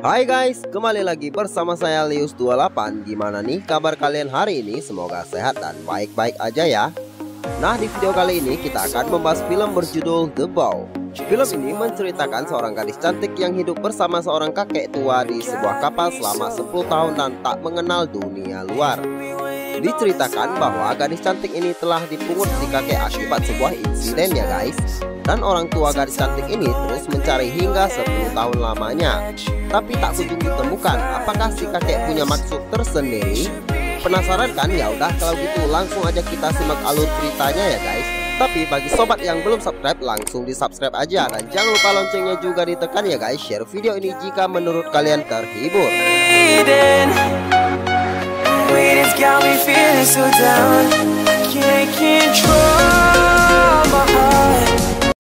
Hai guys, kembali lagi bersama saya Lius28. Gimana nih kabar kalian hari ini? Semoga sehat dan baik-baik aja ya. Nah, di video kali ini kita akan membahas film berjudul The Bow. Film ini menceritakan seorang gadis cantik yang hidup bersama seorang kakek tua di sebuah kapal selama 10 tahun dan tak mengenal dunia luar. Diceritakan bahwa gadis cantik ini telah dipungut si kakek akibat sebuah insiden ya guys. Dan orang tua gadis cantik ini terus mencari hingga 10 tahun lamanya, tapi tak kunjung ditemukan. Apakah si kakek punya maksud tersendiri? Penasaran kan? Ya udah kalau gitu langsung aja kita simak alur ceritanya ya guys. Tapi bagi sobat yang belum subscribe, langsung di subscribe aja. Dan jangan lupa loncengnya juga ditekan ya guys. Share video ini jika menurut kalian terhibur.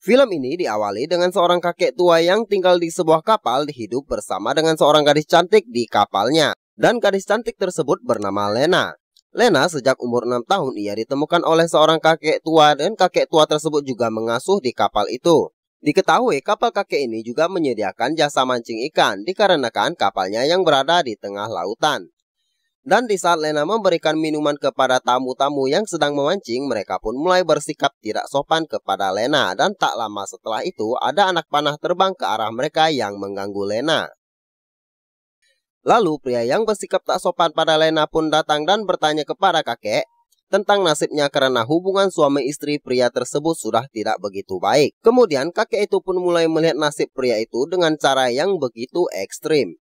Film ini diawali dengan seorang kakek tua yang tinggal di sebuah kapal, hidup bersama dengan seorang gadis cantik di kapalnya. Dan gadis cantik tersebut bernama Lena. Lena sejak umur 6 tahun ia ditemukan oleh seorang kakek tua, dan kakek tua tersebut juga mengasuh di kapal itu. Diketahui kapal kakek ini juga menyediakan jasa mancing ikan dikarenakan kapalnya yang berada di tengah lautan. Dan di saat Lena memberikan minuman kepada tamu-tamu yang sedang memancing, mereka pun mulai bersikap tidak sopan kepada Lena. Dan tak lama setelah itu, ada anak panah terbang ke arah mereka yang mengganggu Lena. Lalu pria yang bersikap tak sopan pada Lena pun datang dan bertanya kepada kakek tentang nasibnya karena hubungan suami istri pria tersebut sudah tidak begitu baik. Kemudian kakek itu pun mulai melihat nasib pria itu dengan cara yang begitu ekstrim.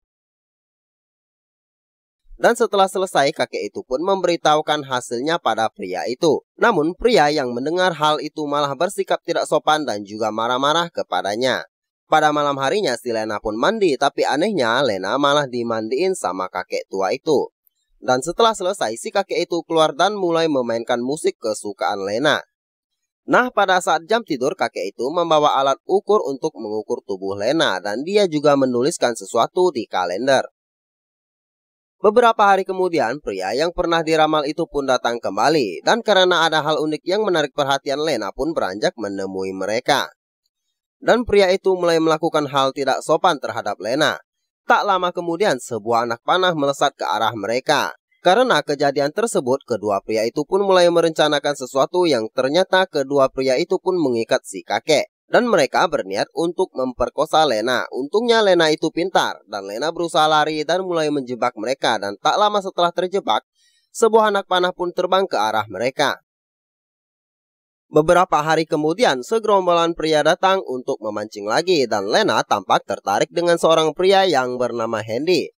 Dan setelah selesai, kakek itu pun memberitahukan hasilnya pada pria itu. Namun pria yang mendengar hal itu malah bersikap tidak sopan dan juga marah-marah kepadanya. Pada malam harinya si Lena pun mandi, tapi anehnya Lena malah dimandiin sama kakek tua itu. Dan setelah selesai, si kakek itu keluar dan mulai memainkan musik kesukaan Lena. Nah, pada saat jam tidur, kakek itu membawa alat ukur untuk mengukur tubuh Lena, dan dia juga menuliskan sesuatu di kalender. Beberapa hari kemudian, pria yang pernah diramal itu pun datang kembali. Dan karena ada hal unik yang menarik perhatian Lena pun beranjak menemui mereka. Dan pria itu mulai melakukan hal tidak sopan terhadap Lena. Tak lama kemudian, sebuah anak panah melesat ke arah mereka. Karena kejadian tersebut, kedua pria itu pun mulai merencanakan sesuatu yang ternyata kedua pria itu pun mengikat si kakek. Dan mereka berniat untuk memperkosa Lena. Untungnya Lena itu pintar, dan Lena berusaha lari dan mulai menjebak mereka. Dan tak lama setelah terjebak, sebuah anak panah pun terbang ke arah mereka. Beberapa hari kemudian, segerombolan pria datang untuk memancing lagi, dan Lena tampak tertarik dengan seorang pria yang bernama Hendy.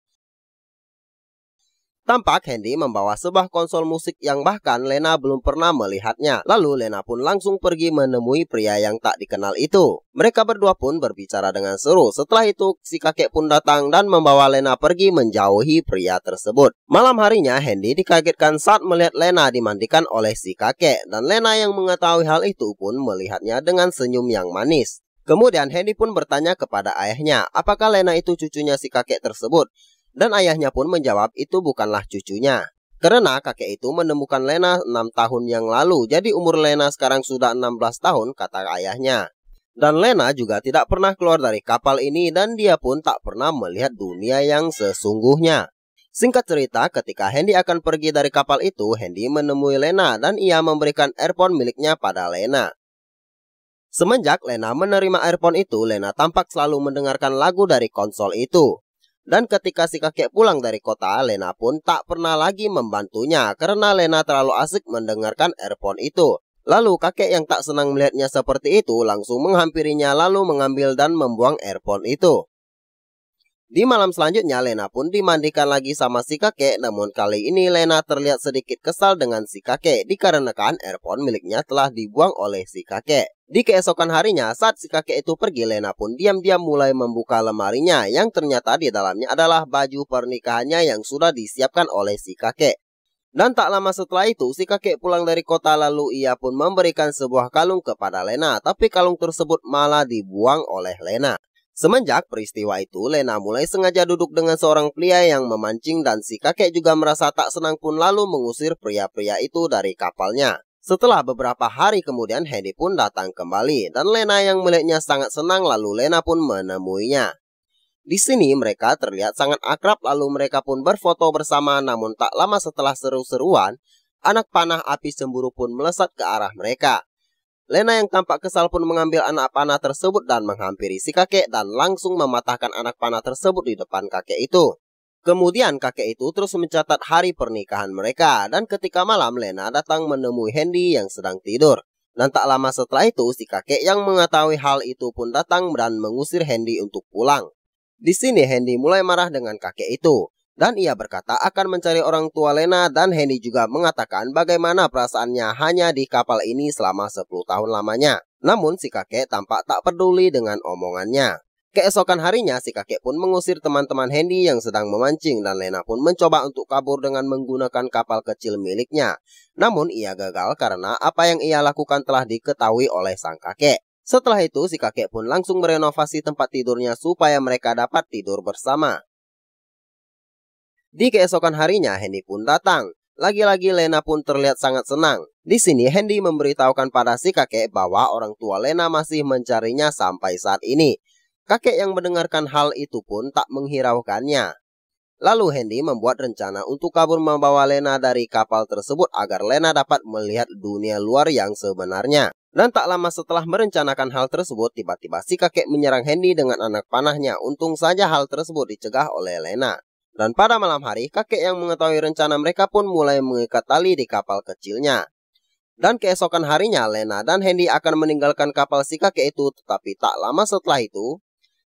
Tampak Hendy membawa sebuah konsol musik yang bahkan Lena belum pernah melihatnya. Lalu Lena pun langsung pergi menemui pria yang tak dikenal itu. Mereka berdua pun berbicara dengan seru. Setelah itu si kakek pun datang dan membawa Lena pergi menjauhi pria tersebut. Malam harinya Hendy dikagetkan saat melihat Lena dimandikan oleh si kakek. Dan Lena yang mengetahui hal itu pun melihatnya dengan senyum yang manis. Kemudian Hendy pun bertanya kepada ayahnya apakah Lena itu cucunya si kakek tersebut. Dan ayahnya pun menjawab itu bukanlah cucunya. Karena kakek itu menemukan Lena 6 tahun yang lalu. Jadi umur Lena sekarang sudah 16 tahun kata ayahnya. Dan Lena juga tidak pernah keluar dari kapal ini dan dia pun tak pernah melihat dunia yang sesungguhnya. Singkat cerita, ketika Hendy akan pergi dari kapal itu, Hendy menemui Lena dan ia memberikan earphone miliknya pada Lena. Semenjak Lena menerima earphone itu, Lena tampak selalu mendengarkan lagu dari konsol itu. Dan ketika si kakek pulang dari kota, Lena pun tak pernah lagi membantunya karena Lena terlalu asik mendengarkan earphone itu. Lalu kakek yang tak senang melihatnya seperti itu langsung menghampirinya lalu mengambil dan membuang earphone itu. Di malam selanjutnya Lena pun dimandikan lagi sama si kakek, namun kali ini Lena terlihat sedikit kesal dengan si kakek dikarenakan earphone miliknya telah dibuang oleh si kakek. Di keesokan harinya saat si kakek itu pergi, Lena pun diam-diam mulai membuka lemarinya yang ternyata di dalamnya adalah baju pernikahannya yang sudah disiapkan oleh si kakek. Dan tak lama setelah itu si kakek pulang dari kota lalu ia pun memberikan sebuah kalung kepada Lena, tapi kalung tersebut malah dibuang oleh Lena. Semenjak peristiwa itu, Lena mulai sengaja duduk dengan seorang pria yang memancing dan si kakek juga merasa tak senang pun lalu mengusir pria-pria itu dari kapalnya. Setelah beberapa hari kemudian Hendy pun datang kembali dan Lena yang melihatnya sangat senang lalu Lena pun menemuinya. Di sini mereka terlihat sangat akrab lalu mereka pun berfoto bersama, namun tak lama setelah seru-seruan, anak panah api cemburu pun melesat ke arah mereka. Lena yang tampak kesal pun mengambil anak panah tersebut dan menghampiri si kakek dan langsung mematahkan anak panah tersebut di depan kakek itu. Kemudian kakek itu terus mencatat hari pernikahan mereka dan ketika malam Lena datang menemui Handy yang sedang tidur. Dan tak lama setelah itu si kakek yang mengetahui hal itu pun datang dan mengusir Handy untuk pulang. Di sini Handy mulai marah dengan kakek itu dan ia berkata akan mencari orang tua Lena dan Handy juga mengatakan bagaimana perasaannya hanya di kapal ini selama 10 tahun lamanya. Namun si kakek tampak tak peduli dengan omongannya. Keesokan harinya si kakek pun mengusir teman-teman Handy yang sedang memancing dan Lena pun mencoba untuk kabur dengan menggunakan kapal kecil miliknya. Namun ia gagal karena apa yang ia lakukan telah diketahui oleh sang kakek. Setelah itu si kakek pun langsung merenovasi tempat tidurnya supaya mereka dapat tidur bersama. Di keesokan harinya Handy pun datang. Lagi-lagi Lena pun terlihat sangat senang. Di sini Handy memberitahukan pada si kakek bahwa orang tua Lena masih mencarinya sampai saat ini. Kakek yang mendengarkan hal itu pun tak menghiraukannya. Lalu Handy membuat rencana untuk kabur membawa Lena dari kapal tersebut agar Lena dapat melihat dunia luar yang sebenarnya. Dan tak lama setelah merencanakan hal tersebut, tiba-tiba si kakek menyerang Handy dengan anak panahnya. Untung saja hal tersebut dicegah oleh Lena. Dan pada malam hari, kakek yang mengetahui rencana mereka pun mulai mengikat tali di kapal kecilnya. Dan keesokan harinya Lena dan Handy akan meninggalkan kapal si kakek itu, tetapi tak lama setelah itu,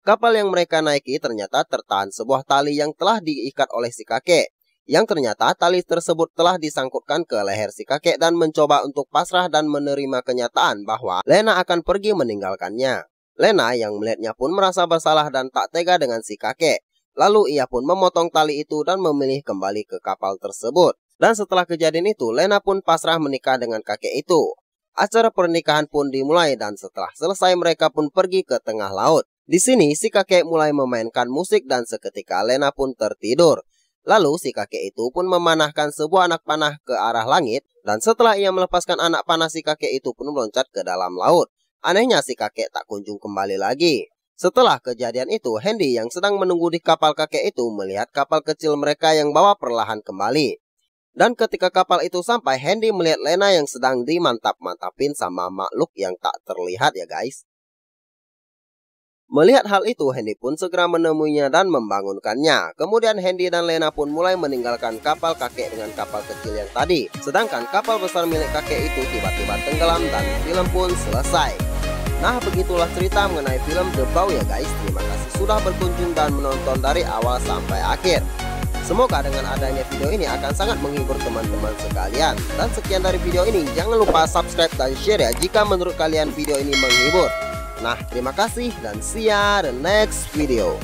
kapal yang mereka naiki ternyata tertahan sebuah tali yang telah diikat oleh si kakek. Yang ternyata tali tersebut telah disangkutkan ke leher si kakek dan mencoba untuk pasrah dan menerima kenyataan bahwa Lena akan pergi meninggalkannya. Lena yang melihatnya pun merasa bersalah dan tak tega dengan si kakek. Lalu ia pun memotong tali itu dan memilih kembali ke kapal tersebut. Dan setelah kejadian itu, Lena pun pasrah menikah dengan kakek itu. Acara pernikahan pun dimulai dan setelah selesai mereka pun pergi ke tengah laut. Di sini si kakek mulai memainkan musik dan seketika Lena pun tertidur. Lalu si kakek itu pun memanahkan sebuah anak panah ke arah langit dan setelah ia melepaskan anak panah si kakek itu pun meloncat ke dalam laut. Anehnya si kakek tak kunjung kembali lagi. Setelah kejadian itu, Handy yang sedang menunggu di kapal kakek itu melihat kapal kecil mereka yang bawa perlahan kembali. Dan ketika kapal itu sampai, Handy melihat Lena yang sedang dimantap-mantapin sama makhluk yang tak terlihat ya guys. Melihat hal itu, Handy pun segera menemuinya dan membangunkannya. Kemudian Handy dan Lena pun mulai meninggalkan kapal kakek dengan kapal kecil yang tadi. Sedangkan kapal besar milik kakek itu tiba-tiba tenggelam dan film pun selesai. Nah, begitulah cerita mengenai film The Bow ya guys. Terima kasih sudah berkunjung dan menonton dari awal sampai akhir. Semoga dengan adanya video ini akan sangat menghibur teman-teman sekalian. Dan sekian dari video ini, jangan lupa subscribe dan share ya jika menurut kalian video ini menghibur. Nah, terima kasih dan see ya the next video.